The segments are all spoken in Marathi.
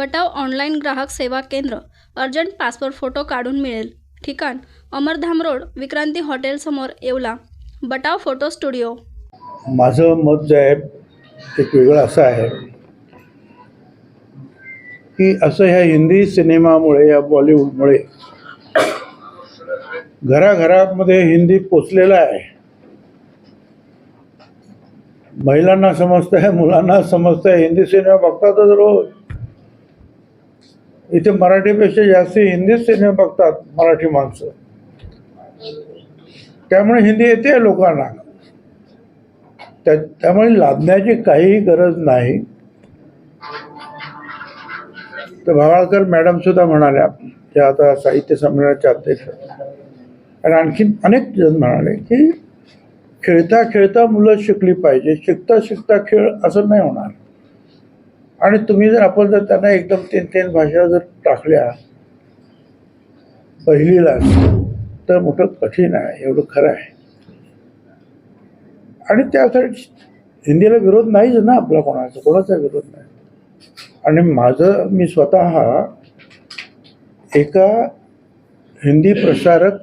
बटाव ऑनलाईन ग्राहक सेवा केंद्र. अर्जंट पासपोर्ट फोटो काढून मिळेल. ठिकाण अमरधाम रोड, विक्रांती हॉटेल समोर, येवला. बटाव photo studio. माझं मत जे आहे एक वेगळं असं आहे की असं ह्या हिंदी सिनेमामुळे, या बॉलिवूडमुळे घराघरामध्ये हिंदी पोचलेलं आहे. महिलांना समजतं आहे, मुलांना समजतं आहे. हिंदी सिनेमा बघतातच रोज. इथे मराठीपेक्षा जास्त हिंदी सिनेमा बघतात मराठी माणसं. त्यामुळे हिंदी येते लोकांना. त्यामुळे लादण्याची काहीही गरज नाही. तर भावाळकर मॅडम सुद्धा म्हणाल्या, त्या आता साहित्य संमेलनाच्या अध्यक्ष, आणि आणखीन अनेक जण म्हणाले की खेळता खेळता मुलं शिकली पाहिजे, शिकता शिकता खेळ असं नाही होणार. आणि तुम्ही जर आपण जर त्यांना एकदम तीन भाषा जर टाकल्या पहिलीला, तर मोठं कठीण आहे, एवढं खरं आहे. आणि त्यासाठी हिंदीला विरोध नाहीच ना आपला, कोणाचा विरोध नाही. आणि मी स्वतः एका हिंदी प्रसारक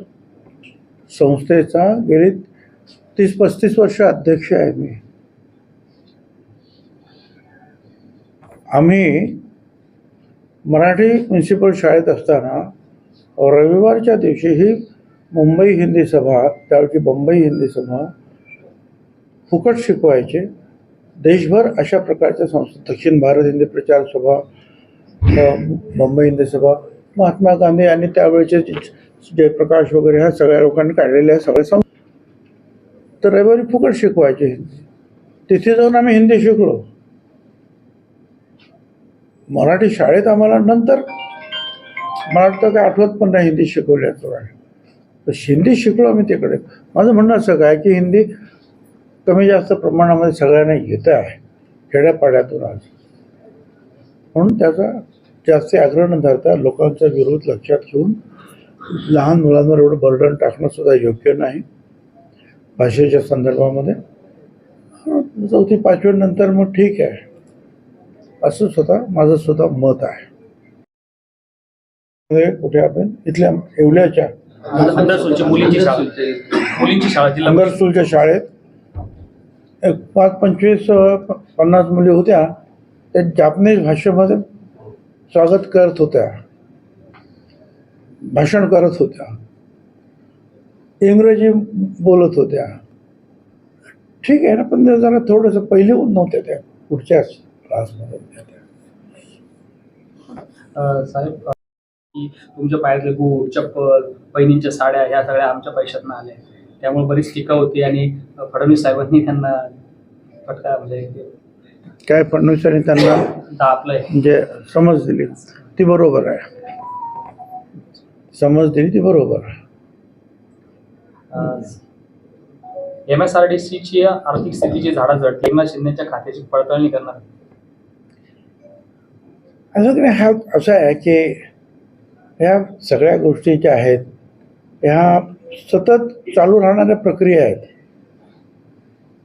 संस्थेचा गेली 30-35 वर्ष अध्यक्ष आहे मी. आम्ही मराठी म्युनिसिपल शाळेत असताना रविवारच्या दिवशीही मुंबई हिंदी सभा, त्यावेळी बंबई हिंदी सभा फुकट शिकवायचे. देशभर अशा प्रकारच्या संस्था, दक्षिण भारत हिंदी प्रचार सभा, मुंबई हिंदी सभा, महात्मा गांधी आणि त्यावेळेचे जयप्रकाश वगैरे ह्या सगळ्या लोकांनी काढलेल्या सगळ्या संस्था, तर रविवारी फुकट शिकवायचे हिंदी. तिथे जाऊन आम्ही हिंदी शिकलो. मराठी शाळेत आम्हाला नंतर मला वाटतं काय आठवत पण नाही हिंदी शिकवल्याचं. तर हिंदी शिकलो आम्ही तिकडे. माझं म्हणणं असं काय की हिंदी कमी जास्त प्रमाणामध्ये सगळ्यांना येतं आहे खेड्यापाड्यातून आज. म्हणून त्याचा जास्त आग्रह न धरता लोकांचा विरोध लक्षात घेऊन लहान मुलांवर एवढं बर्डन टाकणं सुद्धा योग्य नाही भाषेच्या संदर्भामध्ये. 4वी-5वी नंतर मग ठीक आहे, असं माझं स्वतः मत आहे. कुठे आपण इथल्या येवल्याच्या अंगरसूलच्या शाळेत 25-50 मुली होत्या. त्या जापनीज भाषेमध्ये स्वागत करत होत्या, भाषण करत होत्या, इंग्रजी बोलत होत्या. ठीक आहे ना, पण जरा थोडंसं पहिले होऊन नव्हत्या त्या पुढच्याच क्लासमध्ये. साहेब, तुमच्या पायातले बूट, चप्पल, बहिणींच्या साड्या ह्या सगळ्या आमच्या पैशातनं आल्या, त्यामुळे बरीच टीका होती. आणि फडणवीस साहेबांनी त्यांना फटका म्हणजे काय फडणवीसांनी त्यांना दापलंय, म्हणजे समज दिली ती बरोबर आहे. समज दिली ती बरोबर आहे. MSRDCची आर्थिक स्थितीची झाडाझड एकनाथ शिंदेच्या खात्याची पडताळणी करणार. असं आहे की ह्या सगळ्या गोष्टी ज्या आहेत ह्या सतत चालू राहणाऱ्या प्रक्रिया आहेत.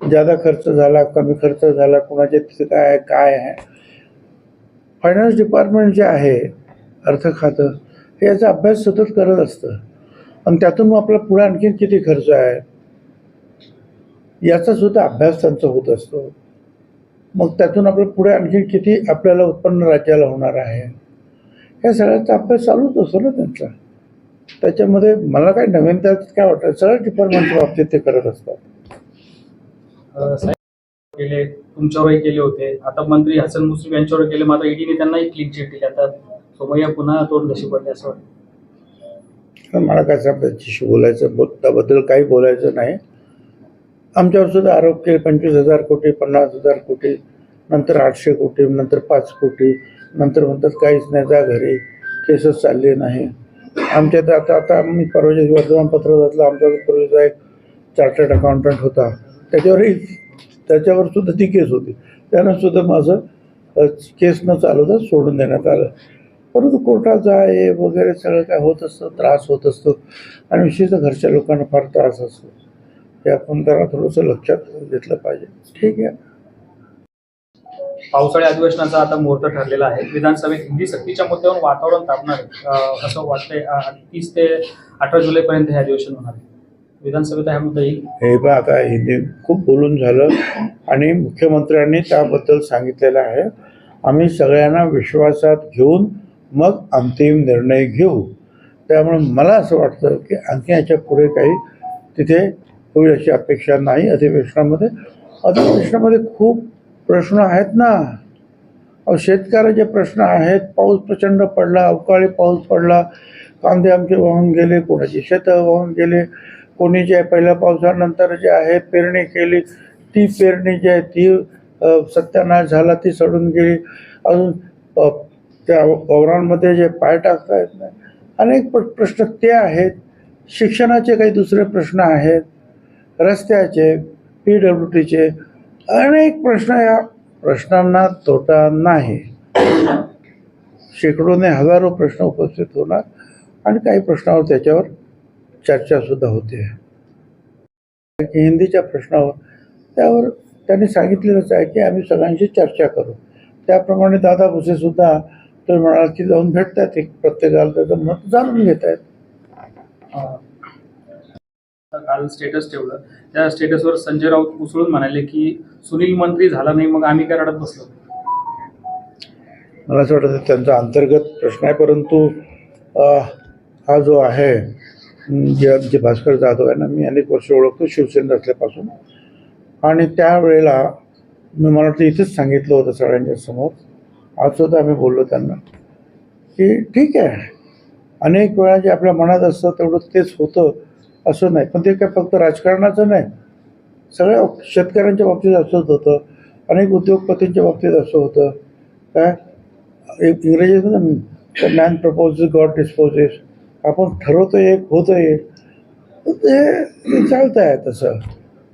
जादा खर्च झाला, कमी खर्च झाला, कोणाच्या तिथे काय आहे. फायनान्स डिपार्टमेंट जे आहे, अर्थ खातं, हे याचा अभ्यास सतत करत असतं. आणि त्यातून मग आपला पुढे आणखी किती खर्च आहे याचा सुद्धा अभ्यास त्यांचा होत असतो. मग त्यातून आपलं पुढे आणखी किती आपल्याला उत्पन्न राज्याला होणार आहे, या सगळ्याचा अभ्यास चालूच असतो ना त्यांचा. त्याच्यामध्ये मला काय नवीन त्यात काय वाटतं, सगळ्या डिपार्टमेंटच्या बाबतीत ते करत असतात. केले, तुमच्यावरही केले होते, आता मंत्री हसन मुश्रीफ यांच्यावर केले, मात्र ईडीने त्यांनाही क्लीन चिट दिली. आता सोमय्या पुन्हा तोंड कशी पडले असं वाटतं. मला काय त्याच्याशी बोलायचं, त्याबद्दल काही बोलायचं नाही. आमच्यावर सुद्धा आरोप केले, 25,000 कोटी, 50,000 कोटी, नंतर 800 कोटी, नंतर 5 कोटी, नंतर म्हणतात काहीच नाही, जा घरी, केसच चालले नाही. आमच्यात आता मी परवाच्या वर्तमानपत्र घातलं, आमच्या एक चार्टर्ड अकाउंटंट होता, त्याच्यावर सुद्धा ती केस होती. त्यानं सुद्धा माझं केस न चालवता सोडून देण्यात आलं. परंतु कोर्टात जाय वगैरे सगळं काय होत असतं, त्रास होत असतो. आणि विशेषतः घरच्या लोकांना फार त्रास असतो. हे आपण जरा थोडंसं लक्षात घेतलं पाहिजे. ठीक आहे. पावसाळी अधिवेशनाचा आता मुहूर्त ठरलेला आहे. विधानसभेत हिंदी सक्तीच्या मुद्द्यावर वातावरण तापणार आहे असं वाटतंय. 30 ते 18 जुलैपर्यंत हे अधिवेशन होणार आहे. विधानसभेत हा मुद्दा येईल. हे पण आता हिंदी खूप बोलून झालं आणि मुख्यमंत्र्यांनी त्याबद्दल सांगितलेलं आहे. आम्ही सगळ्यांना विश्वासात घेऊन मग अंतिम निर्णय घेऊ. त्यामुळे मला असं वाटतं की आणखी याच्या पुढे काही तिथे होईल अशी अपेक्षा नाही. अधिवेशनामध्ये खूप प्रश्न आहेत ना. शेतकऱ्याचे प्रश्न आहेत. पाऊस प्रचंड पडला, अवकाळी पाऊस पडला, कांदे आमचे वाहून गेले, कोणाची शेतं वाहून गेले, कोणी जे पहिल्या पावसानंतर जे आहे पेरणी केली ती पेरणी जी आहे ती सत्यानाश झाला, ती सडून गेली. अजून त्या वावरांमध्ये जे पाय टाकता येत नाही. अनेक प्रश्न ते आहेत. शिक्षणाचे काही दुसरे प्रश्न आहेत, रस्त्याचे, PWDचे अनेक प्रश्न. या प्रश्नांना तोटा नाही. शेकडोने हजारो प्रश्न उपस्थित होणार आणि काही प्रश्नावर त्याच्यावर चर्चासुद्धा होते. हिंदीच्या प्रश्नावर त्यावर त्यांनी सांगितलेलंच आहे की आम्ही सगळ्यांशी चर्चा करू. त्याप्रमाणे दादा भुसेसुद्धा तुम्ही म्हणाल की जाऊन भेटतात, एक प्रत्येकाला त्याचं मत जाणून घेत आहेत. काल स्टेटस ठेवलं, त्या स्टेटसवर संजय राऊत उसळून म्हणाले की सुनील मंत्री झाला नाही मग आम्ही काय रडत बसलो. मला असं वाटतं त्यांचा अंतर्गत प्रश्न आहे. परंतु हा जो आहे जे भास्कर जाधव आहे ना, मी अनेक वर्ष ओळखतो शिवसेनेत असल्यापासून. आणि त्यावेळेला मला वाटतं इथेच सांगितलं होतं सगळ्यांच्या समोर. आजसुद्धा आम्ही बोललो त्यांना की ठीक आहे, अनेक वेळा जे आपल्या मनात असतं तेवढं तेच होतं असं नाही. पण ते काय फक्त राजकारणाचं नाही, सगळ्या शेतकऱ्यांच्या बाबतीत असंच होतं, अनेक उद्योगपतींच्या बाबतीत असं होतं. काय एक इंग्रजीत मॅन प्रपोजेस गॉड डिस्पोजेस. आपण ठरवतो एक, होतं एक, ते चालतं आहे तसं.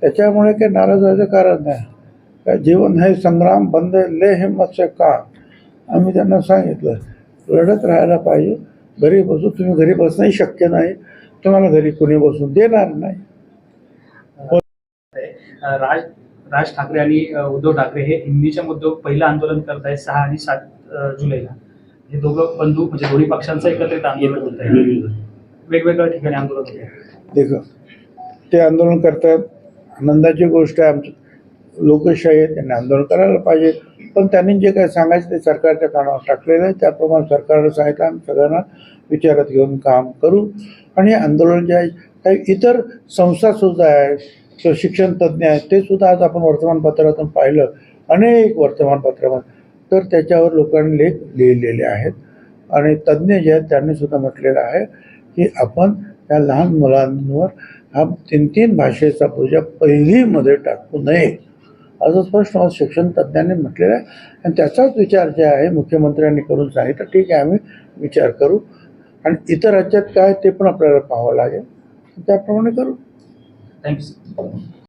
त्याच्यामुळे काही नाराज व्हायचं कारण नाही. काय जीवन हे संग्राम बंद ले हिम्मत से काम. आम्ही त्यांना सांगितलं लढत राहायला पाहिजे. घरी बसू, तुम्ही घरी बसणंही शक्य नाही, तुम्हाला घरी कोणी बसून देणार नाही. राज ठाकरे आणि उद्धव ठाकरे हे हिंदीच्या मुद्द्यावर पहिलं आंदोलन करत आहेत 6 आणि 7 जुलैला. हे दोघं बंधू म्हणजे दोन्ही पक्षांचं एकत्रित आंदोलन होत आहे. वेगवेगळ्या ठिकाणी आंदोलन होत आहे. देखो ते आंदोलन करतात, आनंदाची गोष्ट आहे. आमची लोकशाही आहे, त्यांनी आंदोलन करायला पाहिजे. पण त्यांनी जे काय सांगायचं ते सरकारच्या कानावर टाकलेलं आहे. त्याप्रमाणे सरकारनं सांगितलं आम्ही सगळ्यांना विचारात घेऊन काम करू. आणि आंदोलन जे आहे काही इतर संस्थासुद्धा आहेत, शिक्षण तज्ज्ञ आहेत, ते सुद्धा आज आपण वर्तमानपत्रातून पाहिलं, अनेक वर्तमानपत्रामध्ये तर त्याच्यावर लोकांनी लेख लिहिलेले आहेत. आणि तज्ज्ञ जे आहेत त्यांनी सुद्धा म्हटलेलं आहे की आपण त्या लहान मुलांवर हा 3 भाषेचा बोजा पहिलीमध्ये टाकू नये असं स्पष्ट शिक्षण तज्ज्ञांनी म्हटलेलं आहे. आणि त्याचाच विचार जे आहे मुख्यमंत्र्यांनी करून सांगितलं ठीक आहे आम्ही विचार करू. आणि इतर राज्यात काय ते पण आपल्याला पाहावं लागेल, त्याप्रमाणे करू. थँक्यू.